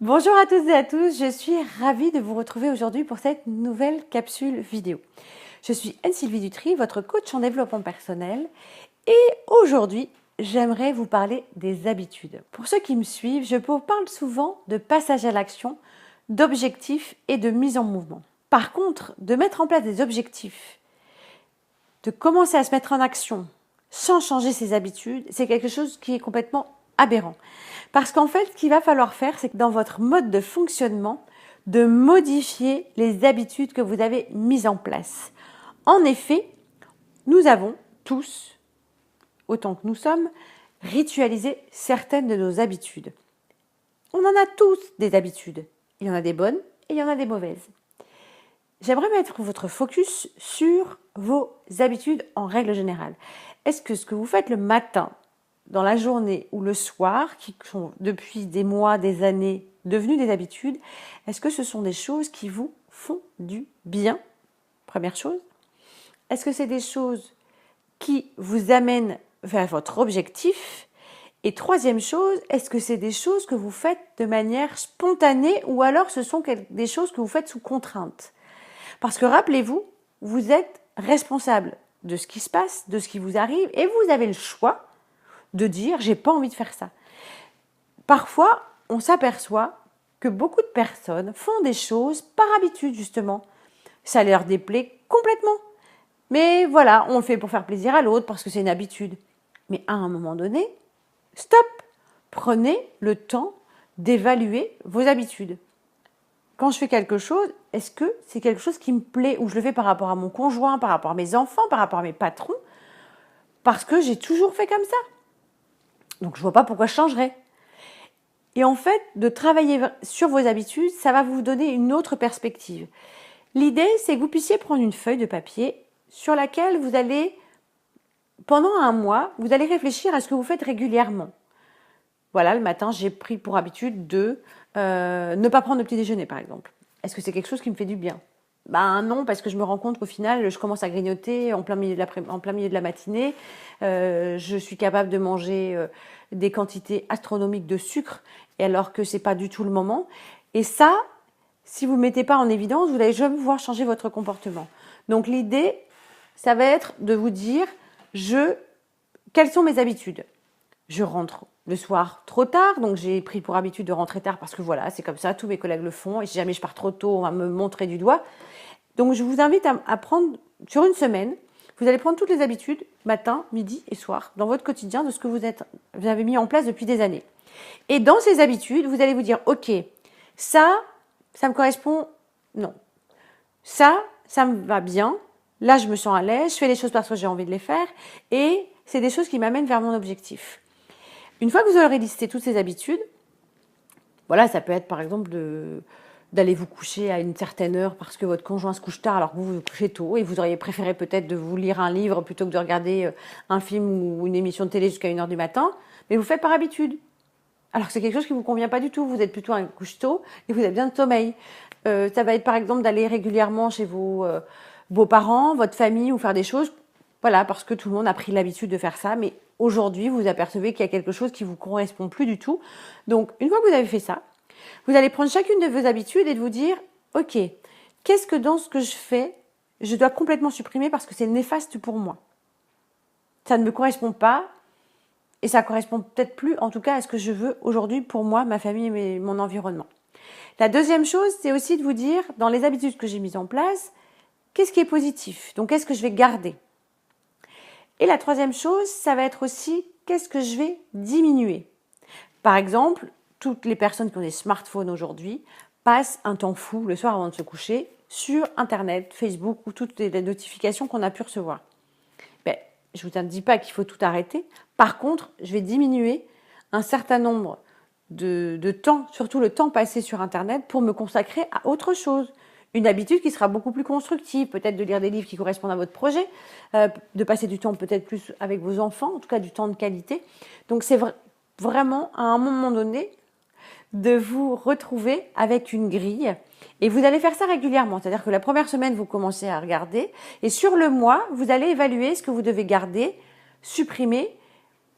Bonjour à toutes et à tous, je suis ravie de vous retrouver aujourd'hui pour cette nouvelle capsule vidéo. Je suis Anne-Sylvie Dutry, votre coach en développement personnel et aujourd'hui, j'aimerais vous parler des habitudes. Pour ceux qui me suivent, je vous parle souvent de passage à l'action, d'objectifs et de mise en mouvement. Par contre, de mettre en place des objectifs, de commencer à se mettre en action sans changer ses habitudes, c'est quelque chose qui est complètement aberrant. Parce qu'en fait, ce qu'il va falloir faire, c'est que dans votre mode de fonctionnement, de modifier les habitudes que vous avez mises en place. En effet, nous avons tous, autant que nous sommes, ritualisé certaines de nos habitudes. On en a tous des habitudes. Il y en a des bonnes et il y en a des mauvaises. J'aimerais mettre votre focus sur vos habitudes en règle générale. Est-ce que ce que vous faites le matin, dans la journée ou le soir, qui sont depuis des mois, des années devenues des habitudes, est-ce que ce sont des choses qui vous font du bien? Première chose. Est-ce que c'est des choses qui vous amènent vers votre objectif? Et troisième chose, est-ce que c'est des choses que vous faites de manière spontanée ou alors ce sont des choses que vous faites sous contrainte? Parce que rappelez-vous, vous êtes responsable de ce qui se passe, de ce qui vous arrive et vous avez le choix de dire j'ai pas envie de faire ça. Parfois, on s'aperçoit que beaucoup de personnes font des choses par habitude justement. Ça leur déplaît complètement. Mais voilà, on le fait pour faire plaisir à l'autre parce que c'est une habitude. Mais à un moment donné, stop. Prenez le temps d'évaluer vos habitudes. Quand je fais quelque chose, est-ce que c'est quelque chose qui me plaît ou je le fais par rapport à mon conjoint, par rapport à mes enfants, par rapport à mes patrons, parce que j'ai toujours fait comme ça. Donc je ne vois pas pourquoi je changerais. Et en fait, de travailler sur vos habitudes, ça va vous donner une autre perspective. L'idée, c'est que vous puissiez prendre une feuille de papier sur laquelle vous allez, pendant un mois, vous allez réfléchir à ce que vous faites régulièrement. Voilà, le matin, j'ai pris pour habitude de ne pas prendre le petit déjeuner, par exemple. Est-ce que c'est quelque chose qui me fait du bien? Ben non, parce que je me rends compte qu'au final, je commence à grignoter en plein milieu de la matinée. Je suis capable de manger des quantités astronomiques de sucre, et alors que c'est pas du tout le moment. Et ça, si vous ne mettez pas en évidence, vous allez jamais pouvoir changer votre comportement. Donc l'idée, ça va être de vous dire, quelles sont mes habitudes? Je rentre le soir trop tard, donc j'ai pris pour habitude de rentrer tard parce que voilà, c'est comme ça, tous mes collègues le font, et si jamais je pars trop tôt, on va me montrer du doigt. Donc je vous invite à prendre, sur une semaine, vous allez prendre toutes les habitudes, matin, midi et soir, dans votre quotidien, de ce que vous avez mis en place depuis des années. Et dans ces habitudes, vous allez vous dire, ok, ça me correspond, non. Ça me va bien, là je me sens à l'aise, je fais les choses parce que j'ai envie de les faire, et c'est des choses qui m'amènent vers mon objectif. Une fois que vous aurez listé toutes ces habitudes, voilà, ça peut être par exemple d'aller vous coucher à une certaine heure parce que votre conjoint se couche tard alors que vous vous couchez tôt et vous auriez préféré peut-être de vous lire un livre plutôt que de regarder un film ou une émission de télé jusqu'à 1h du matin, mais vous faites par habitude. Alors que c'est quelque chose qui ne vous convient pas du tout, vous êtes plutôt un couche-tôt et vous avez besoin de sommeil. Ça va être par exemple d'aller régulièrement chez vos parents, votre famille ou faire des choses, voilà, parce que tout le monde a pris l'habitude de faire ça, mais aujourd'hui vous apercevez qu'il y a quelque chose qui ne vous correspond plus du tout. Donc une fois que vous avez fait ça, vous allez prendre chacune de vos habitudes et de vous dire, ok, qu'est-ce que dans ce que je fais, je dois complètement supprimer parce que c'est néfaste pour moi. Ça ne me correspond pas et ça correspond peut-être plus, en tout cas, à ce que je veux aujourd'hui pour moi, ma famille et mon environnement. La deuxième chose, c'est aussi de vous dire, dans les habitudes que j'ai mises en place, qu'est-ce qui est positif? Donc, qu'est-ce que je vais garder? Et la troisième chose, ça va être aussi, qu'est-ce que je vais diminuer? Par exemple, toutes les personnes qui ont des smartphones aujourd'hui passent un temps fou le soir avant de se coucher sur Internet, Facebook ou toutes les notifications qu'on a pu recevoir. Je ne vous dis pas qu'il faut tout arrêter. Par contre, je vais diminuer un certain nombre de temps, surtout le temps passé sur Internet, pour me consacrer à autre chose. Une habitude qui sera beaucoup plus constructive, peut-être de lire des livres qui correspondent à votre projet, de passer du temps peut-être plus avec vos enfants, en tout cas du temps de qualité. Donc c'est vraiment à un moment donné de vous retrouver avec une grille et vous allez faire ça régulièrement. C'est-à-dire que la première semaine, vous commencez à regarder et sur le mois, vous allez évaluer ce que vous devez garder, supprimer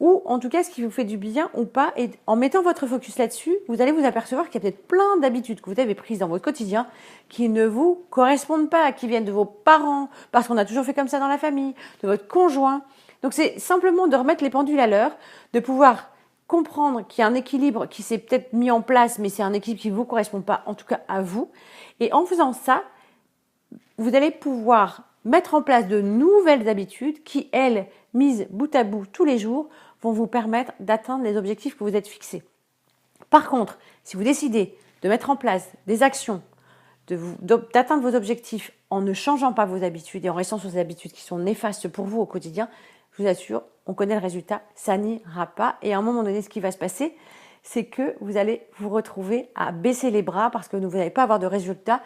ou en tout cas ce qui vous fait du bien ou pas. Et en mettant votre focus là-dessus, vous allez vous apercevoir qu'il y a peut-être plein d'habitudes que vous avez prises dans votre quotidien qui ne vous correspondent pas, qui viennent de vos parents, parce qu'on a toujours fait comme ça dans la famille, de votre conjoint. Donc c'est simplement de remettre les pendules à l'heure, de pouvoir comprendre qu'il y a un équilibre qui s'est peut-être mis en place, mais c'est un équilibre qui ne vous correspond pas, en tout cas à vous. Et en faisant ça, vous allez pouvoir mettre en place de nouvelles habitudes qui, elles, mises bout à bout tous les jours, vont vous permettre d'atteindre les objectifs que vous êtes fixés. Par contre, si vous décidez de mettre en place des actions, d'atteindre vos objectifs en ne changeant pas vos habitudes et en restant sur ces habitudes qui sont néfastes pour vous au quotidien, je vous assure, on connaît le résultat, ça n'ira pas. Et à un moment donné, ce qui va se passer, c'est que vous allez vous retrouver à baisser les bras parce que vous n'allez pas avoir de résultats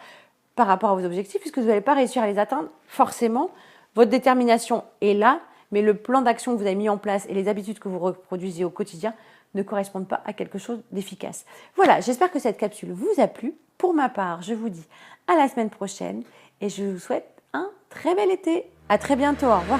par rapport à vos objectifs puisque vous n'allez pas réussir à les atteindre. Forcément, votre détermination est là, mais le plan d'action que vous avez mis en place et les habitudes que vous reproduisez au quotidien ne correspondent pas à quelque chose d'efficace. Voilà, j'espère que cette capsule vous a plu. Pour ma part, je vous dis à la semaine prochaine et je vous souhaite un très bel été. À très bientôt, au revoir.